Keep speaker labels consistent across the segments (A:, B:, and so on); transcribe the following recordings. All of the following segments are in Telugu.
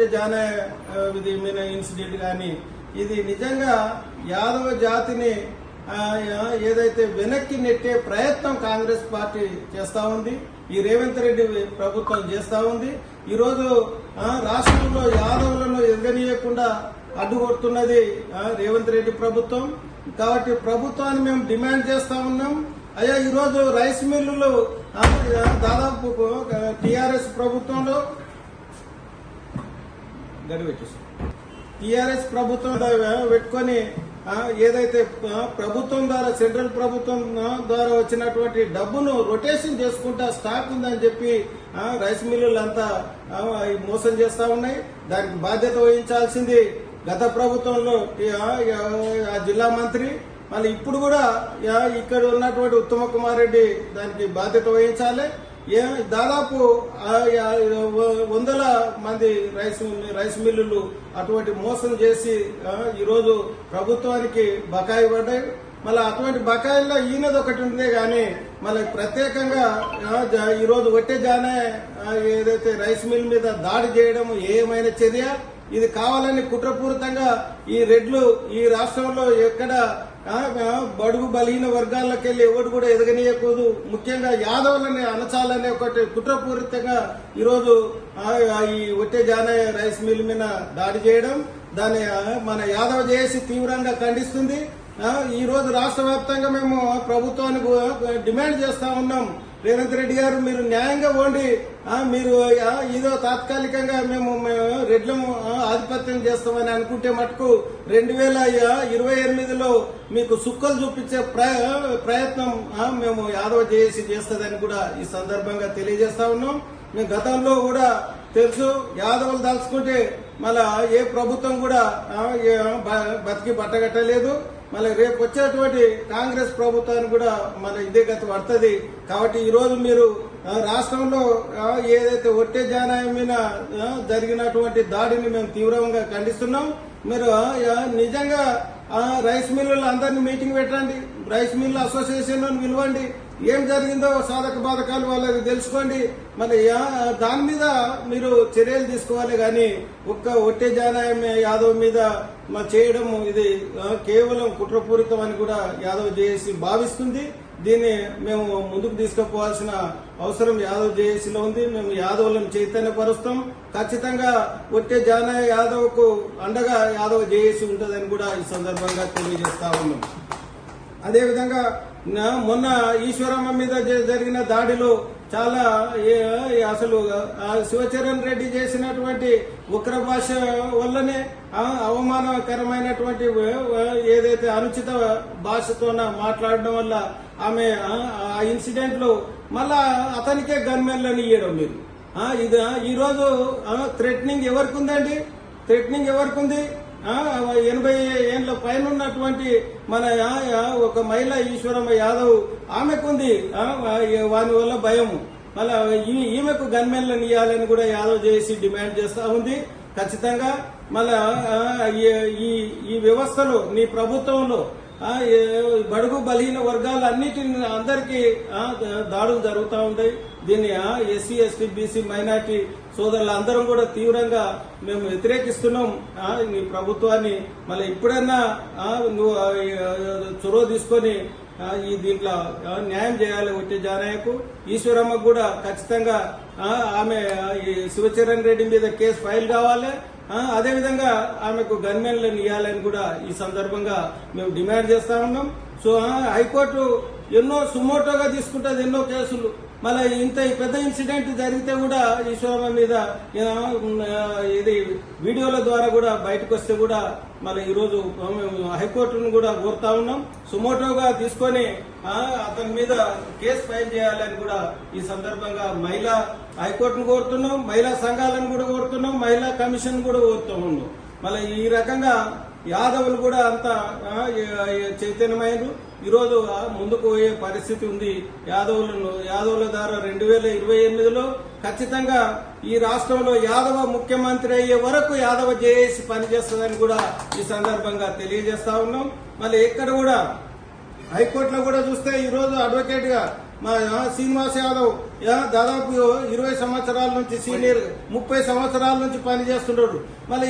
A: జానా ఇన్సిడెంట్ కానీ ఇది నిజంగా యాదవ జాతిని ఏదైతే వెనక్కి నెట్టే ప్రయత్నం కాంగ్రెస్ పార్టీ చేస్తా ఉంది, ఈ రేవంత్ రెడ్డి ప్రభుత్వం చేస్తా ఉంది. ఈరోజు రాష్ట్రంలో యాదవులను ఎదగనీయకుండా అడ్డుకొడుతున్నది రేవంత్ రెడ్డి ప్రభుత్వం. కాబట్టి ప్రభుత్వాన్ని మేము డిమాండ్ చేస్తా ఉన్నాం. అయ్యా, ఈరోజు రైస్ మిల్లులు దాదాపు టీఆర్ఎస్ ప్రభుత్వంలో టీఆర్ఎస్ ప్రభుత్వం పెట్టుకొని ఏదైతే ప్రభుత్వం ద్వారా సెంట్రల్ ప్రభుత్వం ద్వారా వచ్చినటువంటి డబ్బును రొటేషన్ చేసుకుంటా స్టాక్ ఉందని చెప్పి రైస్ మిల్లులంతా మోసం చేస్తా ఉన్నాయి. దానికి బాధ్యత వహించాల్సింది గత ప్రభుత్వంలో జిల్లా మంత్రి, మళ్ళీ ఇప్పుడు కూడా ఇక్కడ ఉన్నటువంటి ఉత్తమ కుమార్ రెడ్డి దానికి బాధ్యత వహించాలి. దాదాపు 100 మంది రైస్ మిల్లులు అటువంటి మోసం చేసి ఈరోజు ప్రభుత్వానికి బకాయి పడ్డాయి. మళ్ళీ అటువంటి బకాయిల్లో ఈయనది ఒకటి ఉందే గాని మళ్ళీ ప్రత్యేకంగా ఈరోజు ఒట్టే జానే ఏదైతే రైస్ మిల్ మీద దాడి చేయడం ఏమైనా చర్య? ఇది కావాలని కుట్రపూరితంగా ఈ రెడ్లు ఈ రాష్ట్రంలో ఎక్కడ బడుగు బలహీన వర్గాల్లోకి వెళ్లి ఎవరు కూడా ఎదగనీయకూడదు, ముఖ్యంగా యాదవులని అనచాలనే ఒకటి కుట్రపూరితంగా ఈరోజు ఈ ఒట్టే జానయ్య రైస్ మిల్ మీద దాడి చేయడం, దాన్ని మన యాదవ జేఏసీ తీవ్రంగా ఖండిస్తుంది. ఈ రోజు రాష్ట్ర వ్యాప్తంగా మేము ప్రభుత్వానికి డిమాండ్ చేస్తా ఉన్నాం. రేవంత్ రెడ్డి గారు, మీరు న్యాయంగా పోండి. మీరు ఏదో తాత్కాలికంగా మేము రెడ్లము ఆధిపత్యం చేస్తామని అనుకుంటే మటుకు 2028లో మీకు సుక్కలు చూపించే ప్రయత్నం మేము యాదవ జేఏసీ చేస్తుందని కూడా ఈ సందర్భంగా తెలియజేస్తా ఉన్నాం. మేము గతంలో కూడా తెలుసు, యాదవులు దాల్చుకుంటే మళ్ళా ఏ ప్రభుత్వం కూడా బతికి బట్టగట్టలేదు. మళ్ళీ రేపు వచ్చేటువంటి కాంగ్రెస్ ప్రభుత్వానికి కూడా మళ్ళీ ఇదే గతి పడుతుంది. కాబట్టి ఈ రోజు మీరు రాష్ట్రంలో ఏదైతే ఒట్టే జానాయం మీద జరిగినటువంటి దాడిని మేము తీవ్రంగా ఖండిస్తున్నాం. మీరు నిజంగా రైస్ మిల్లులు అందరినీ మీటింగ్ పెట్టండి, రైస్ మిల్లు అసోసియేషన్ పిలవండి, ఏం జరిగిందో సాధక బాధకాలు వాళ్ళకి తెలుసుకోండి. మరి దాని మీద మీరు చర్యలు తీసుకోవాలి. కానీ ఒట్టే జానాయం యాదవ్ మీద చేయడం ఇది కేవలం కుట్రపూరితం అని కూడా యాదవ్ జేఏసీ భావిస్తుంది. దీన్ని మేము ముందుకు తీసుకుపోవాల్సిన అవసరం యాదవ్ జేఏసీలో ఉంది. మేము యాదవులను చైతన్యపరుస్తాం. ఖచ్చితంగా ఒట్టే జానయ్య యాదవ్ కు అండగా యాదవ్ జేఏసీ ఉంటుందని కూడా ఈ సందర్భంగా తెలియజేస్తా ఉన్నాం. అదేవిధంగా మొన్న ఈశ్వరమ్మ మీద జరిగిన దాడిలో చాలా అసలు శివచరణ్ రెడ్డి చేసినటువంటి ఉగ్ర భాష వల్లనే అవమానకరమైనటువంటి ఏదైతే అనుచిత భాషతో మాట్లాడడం వల్ల ఆమె ఆ ఇన్సిడెంట్ లో మళ్ళా అతనికే గన్మెన్లను ఇయ్యడం మీరు ఇది ఈరోజు థ్రెటనింగ్ ఎవరికి ఉందండి? థ్రెటనింగ్ ఎవరికి ఉంది? 80 ఏళ్ల పైన ఉన్నటువంటి మన ఒక మహిళ ఈశ్వరమ్మ యాదవ్ ఆమెకుంది. వాని వల్ల భయము. మళ్ళా ఈమెకు గన్మెన్లను ఇవ్వాలని కూడా యాదవ్ జేఏసీ డిమాండ్ చేస్తా ఉంది. ఖచ్చితంగా మళ్ళా ఈ వ్యవస్థలో నీ ప్రభుత్వంలో బడుగు బలహీన వర్గాలన్నిటిని అందరికీ దాడులు జరుగుతూ ఉంటాయి. దీన్ని ఎస్సీ ఎస్టీ బీసీ మైనార్టీ సోదరులు అందరం కూడా తీవ్రంగా మేము వ్యతిరేకిస్తున్నాం. ఈ ప్రభుత్వాన్ని మళ్ళీ ఇప్పుడైనా నువ్వు చొరవ తీసుకొని ఈ దీంట్లో న్యాయం చేయాలి. ఒట్టే జానయ్యకు, ఈశ్వరమ్మకు కూడా ఖచ్చితంగా ఆమె శివచరణ్ రెడ్డి మీద కేసు ఫైల్ కావాలి. అదేవిధంగా ఆమెకు గన్మెన్లను ఇవ్వాలని కూడా ఈ సందర్భంగా మేము డిమాండ్ చేస్తా ఉన్నాం. సో హైకోర్టు ఎన్నో సుమోటోగా తీసుకుంటుంది ఎన్నో కేసులు. మళ్ళీ ఇంత పెద్ద ఇన్సిడెంట్ జరిగితే కూడా ఈశ్వరమ్మ మీద ఇది వీడియోల ద్వారా కూడా బయటకు వస్తే కూడా మళ్ళీ ఈరోజు మేము హైకోర్టును కూడా కోరుతా ఉన్నాం. సుమోటోగా తీసుకొని అతని మీద కేసు ఫైల్ చేయాలని కూడా ఈ సందర్భంగా మహిళా హైకోర్టును కోరుతున్నాం, మహిళా సంఘాలను కూడా కోరుతున్నాం, మహిళా కమిషన్ కూడా కోరుతూ ఉన్నాం. మళ్ళీ ఈ రకంగా యాదవులు కూడా అంత చైతన్యమైనరు. ఈరోజు ముందుకు పోయే పరిస్థితి ఉంది. యాదవుల ద్వారా 2028లో ఖచ్చితంగా ఈ రాష్ట్రంలో యాదవ ముఖ్యమంత్రి అయ్యే వరకు యాదవ జేఏసీ పనిచేస్తుందని కూడా ఈ సందర్భంగా తెలియజేస్తా ఉన్నాం. మళ్ళీ ఎక్కడ కూడా హైకోర్టులో కూడా చూస్తే ఈరోజు అడ్వకేట్ గా మా శ్రీనివాస్ యాదవ్ దాదాపు 20 సంవత్సరాల నుంచి సీనియర్ 30 సంవత్సరాల నుంచి పనిచేస్తున్నాడు. మళ్ళీ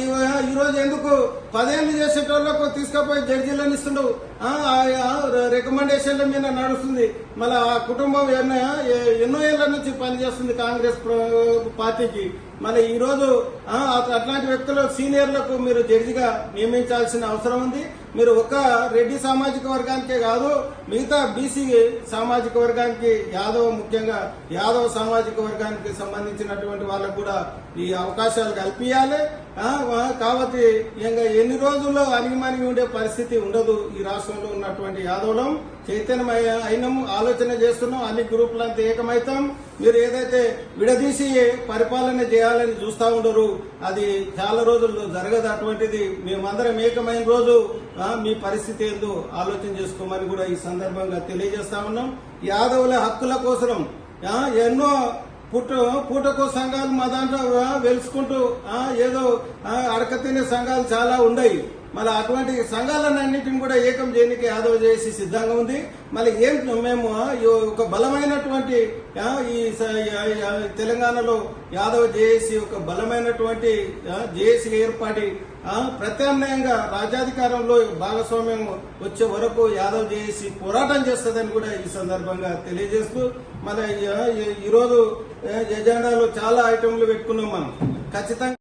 A: ఈ రోజు ఎందుకు 10 ఏళ్ళు చేసేటోళ్లకు తీసుకుపోయి జడ్జీలను ఇస్తుండవు, రికమెండేషన్ల మీద నడుస్తుంది. మళ్ళీ ఆ కుటుంబం ఎన్నో ఏళ్ల నుంచి పనిచేస్తుంది కాంగ్రెస్ పార్టీకి. మళ్ళీ ఈ రోజు అట్లాంటి వ్యక్తులు సీనియర్లకు మీరు జడ్జిగా నియమించాల్సిన అవసరం ఉంది. మీరు ఒక్క రెడ్డి సామాజిక వర్గానికే కాదు, మిగతా బీసీ సామాజిక వర్గానికి, ముఖ్యంగా యాదవ్ సామాజిక వర్గానికి సంబంధించినటువంటి వాళ్ళకు కూడా ఈ అవకాశాలు కల్పించాలి. కాబట్టి ఇంకా ఎన్ని రోజుల్లో అణిగిమణిగి ఉండే పరిస్థితి ఉండదు. ఈ రాష్ట్రంలో ఉన్నటువంటి యాదవులం చైతన్యం అయినాము, ఆలోచన చేస్తున్నాం, అన్ని గ్రూపులంతా ఏకమైతాం. మీరు ఏదైతే విడదీసి పరిపాలన చేయాలని చూస్తా ఉండరు, అది చాలా రోజుల్లో జరగదు. అటువంటిది మేమందరం ఏకమైన రోజు మీ పరిస్థితి ఏందో ఆలోచన చేసుకోమని కూడా ఈ సందర్భంగా తెలియజేస్తా ఉన్నాం. యాదవుల హక్కుల కోసం ఎన్నో పూటకో సంఘాలు మా దాంట్లో వెలుసుకుంటూ ఏదో అడకతినే సంఘాలు చాలా ఉన్నాయి. మళ్ళీ అటువంటి సంఘాలన్నింటిని కూడా ఏకం చేయడానికి యాదవ్ జేఏసీ సిద్ధంగా ఉంది. మళ్ళీ మేము ఒక బలమైనటువంటి ఈ తెలంగాణలో యాదవ్ జేఏసీ ఒక బలమైనటువంటి జేఏసీ ఏర్పాటి ప్రత్యామ్నాయంగా రాజ్యాధికారంలో భాగస్వామ్యం వచ్చే వరకు యాదవ్ జేఏసీ పోరాటం చేస్తుందని కూడా ఈ సందర్భంగా తెలియజేస్తూ, మన ఈరోజు ఎజెండాలో చాలా ఐటమ్లు పెట్టుకున్నాం మనం. ఖచ్చితంగా